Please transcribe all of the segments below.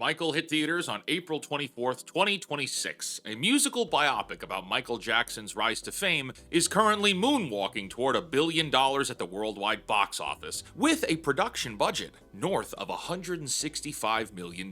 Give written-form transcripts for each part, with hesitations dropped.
Michael hit theaters on April 24th, 2026. A musical biopic about Michael Jackson's rise to fame is currently moonwalking toward $1 billion at the worldwide box office, with a production budget north of $165 million.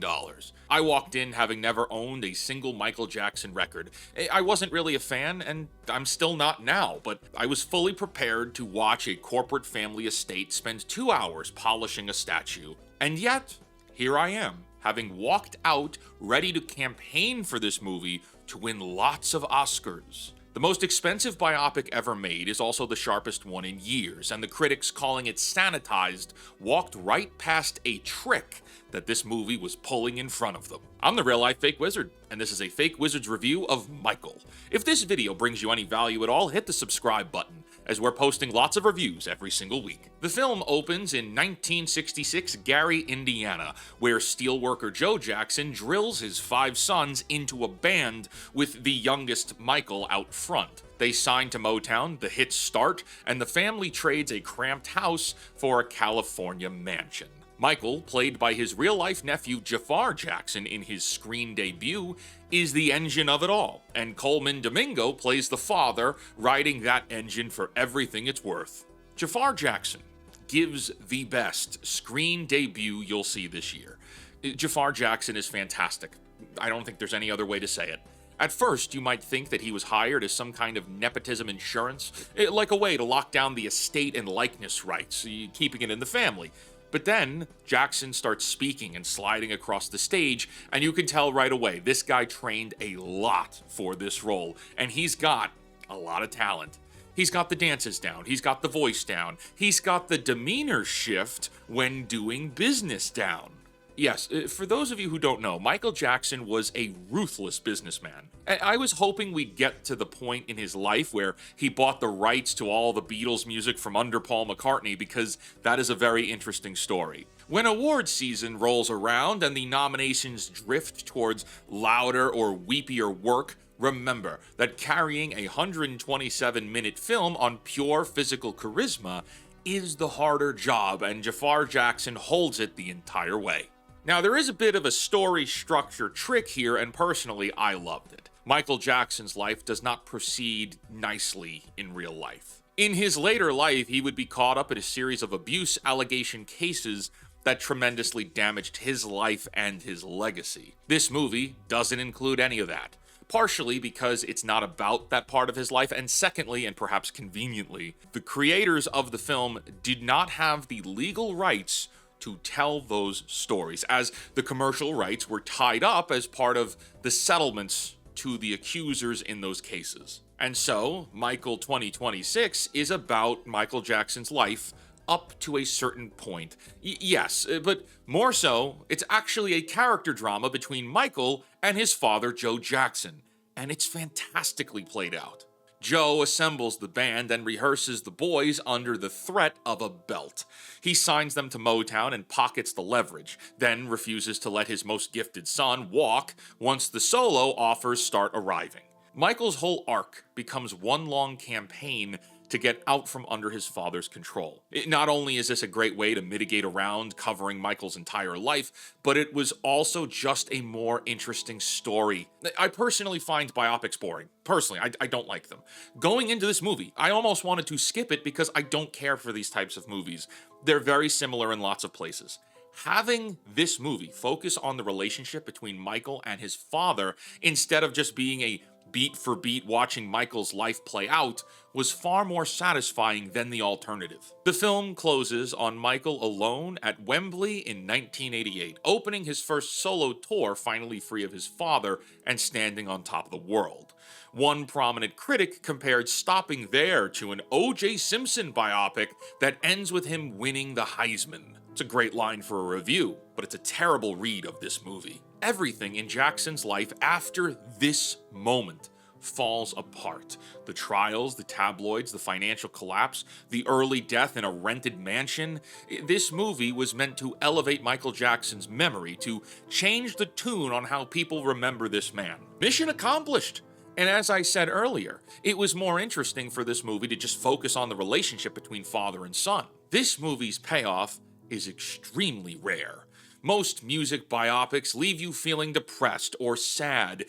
I walked in having never owned a single Michael Jackson record. I wasn't really a fan, and I'm still not now, but I was fully prepared to watch a corporate family estate spend 2 hours polishing a statue. And yet, here I am, having walked out ready to campaign for this movie to win lots of Oscars. The most expensive biopic ever made is also the sharpest one in years, and the critics calling it sanitized walked right past a trick that this movie was pulling in front of them. I'm the real-life Fake Wizard, and this is a Fake Wizard's review of Michael. If this video brings you any value at all, hit the subscribe button, as we're posting lots of reviews every single week. The film opens in 1966 Gary, Indiana, where steelworker Joe Jackson drills his 5 sons into a band with the youngest Michael out front. They sign to Motown, the hits start, and the family trades a cramped house for a California mansion. Michael, played by his real-life nephew Jaafar Jackson in his screen debut, is the engine of it all, and Coleman Domingo plays the father, riding that engine for everything it's worth. Jaafar Jackson gives the best screen debut you'll see this year. Jaafar Jackson is fantastic. I don't think there's any other way to say it. At first, you might think that he was hired as some kind of nepotism insurance, like a way to lock down the estate and likeness rights, keeping it in the family. But then, Jackson starts speaking and sliding across the stage, and you can tell right away, this guy trained a lot for this role, and he's got a lot of talent. He's got the dances down, he's got the voice down, he's got the demeanor shift when doing business down. Yes, for those of you who don't know, Michael Jackson was a ruthless businessman. I was hoping we'd get to the point in his life where he bought the rights to all the Beatles music from under Paul McCartney, because that is a very interesting story. When awards season rolls around and the nominations drift towards louder or weepier work, remember that carrying a 127-minute film on pure physical charisma is the harder job, and Jaafar Jackson holds it the entire way. Now, there is a bit of a story structure trick here, and personally, I loved it. Michael Jackson's life does not proceed nicely in real life. In his later life, he would be caught up in a series of abuse allegation cases that tremendously damaged his life and his legacy. This movie doesn't include any of that. Partially because it's not about that part of his life, and secondly, and perhaps conveniently, the creators of the film did not have the legal rights to tell those stories, as the commercial rights were tied up as part of the settlements to the accusers in those cases. And so, Michael 2026 is about Michael Jackson's life up to a certain point. Yes, but more so, it's actually a character drama between Michael and his father, Joe Jackson, and it's fantastically played out. Joe assembles the band and rehearses the boys under the threat of a belt. He signs them to Motown and pockets the leverage, then refuses to let his most gifted son walk once the solo offers start arriving. Michael's whole arc becomes one long campaign to get out from under his father's control. Not only is this a great way to mitigate around covering Michael's entire life, but it was also just a more interesting story. I personally find biopics boring. Personally, I don't like them. Going into this movie, I almost wanted to skip it because I don't care for these types of movies. They're very similar in lots of places. Having this movie focus on the relationship between Michael and his father, instead of just being a beat for beat watching Michael's life play out, was far more satisfying than the alternative. The film closes on Michael alone at Wembley in 1988, opening his first solo tour finally free of his father and standing on top of the world. One prominent critic compared stopping there to an O.J. Simpson biopic that ends with him winning the Heisman. It's a great line for a review, but it's a terrible read of this movie. Everything in Jackson's life after this moment falls apart. The trials, the tabloids, the financial collapse, the early death in a rented mansion. This movie was meant to elevate Michael Jackson's memory, to change the tune on how people remember this man. Mission accomplished! And as I said earlier, it was more interesting for this movie to just focus on the relationship between father and son. This movie's payoff is extremely rare. Most music biopics leave you feeling depressed or sad,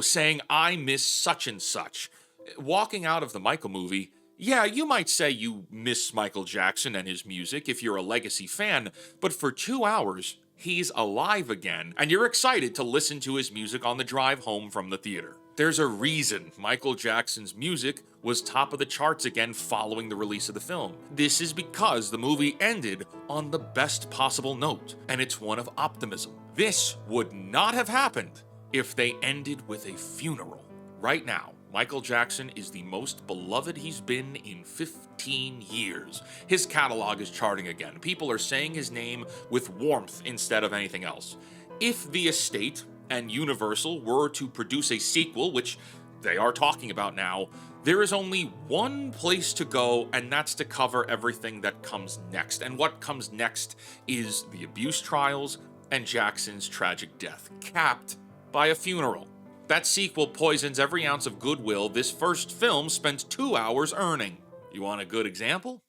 saying, I miss such and such. Walking out of the Michael movie, yeah, you might say you miss Michael Jackson and his music if you're a legacy fan, but for 2 hours, he's alive again, and you're excited to listen to his music on the drive home from the theater. There's a reason Michael Jackson's music was top of the charts again following the release of the film. This is because the movie ended on the best possible note, and it's one of optimism. This would not have happened if they ended with a funeral. Right now, Michael Jackson is the most beloved he's been in 15 years. His catalog is charting again. People are saying his name with warmth instead of anything else. If the estate and Universal were to produce a sequel, which they are talking about now, there is only one place to go, and that's to cover everything that comes next. And what comes next is the abuse trials and Jackson's tragic death, capped by a funeral. That sequel poisons every ounce of goodwill this first film spent 2 hours earning. You want a good example?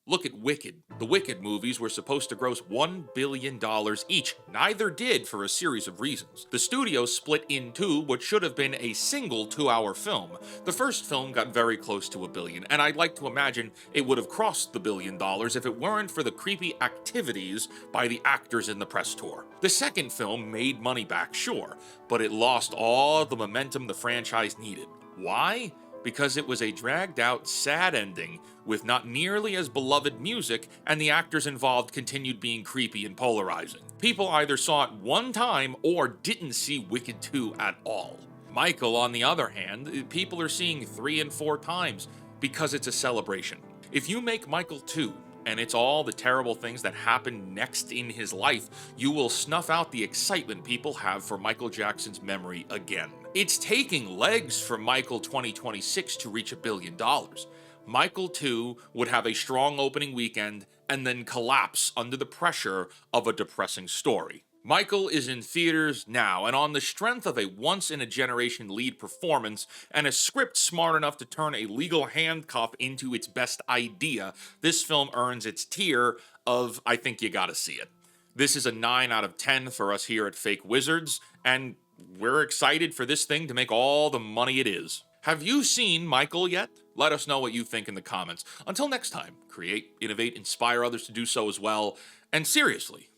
Look at Wicked. The Wicked movies were supposed to gross $1 billion each. Neither did for a series of reasons. The studio split in two what should have been a single 2-hour film. The first film got very close to $1 billion, and I'd like to imagine it would have crossed the $1 billion if it weren't for the creepy activities by the actors in the press tour. The second film made money back, sure, but it lost all the momentum the franchise needed. Why? Because it was a dragged-out, sad ending with not nearly as beloved music, and the actors involved continued being creepy and polarizing. People either saw it one time or didn't see Wicked 2 at all. Michael, on the other hand, people are seeing 3 and 4 times because it's a celebration. If you make Michael 2, and it's all the terrible things that happen next in his life, you will snuff out the excitement people have for Michael Jackson's memory again. It's taking legs for Michael 2026 to reach $1 billion. Michael 2 would have a strong opening weekend and then collapse under the pressure of a depressing story. Michael is in theaters now, and on the strength of a once-in-a-generation lead performance and a script smart enough to turn a legal handcuff into its best idea, this film earns its tier of I think you gotta see it. This is a 9 out of 10 for us here at Fake Wizards, and we're excited for this thing to make all the money it is. Have you seen Michael yet? Let us know what you think in the comments. Until next time, create, innovate, inspire others to do so as well, and seriously,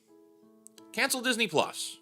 cancel Disney Plus.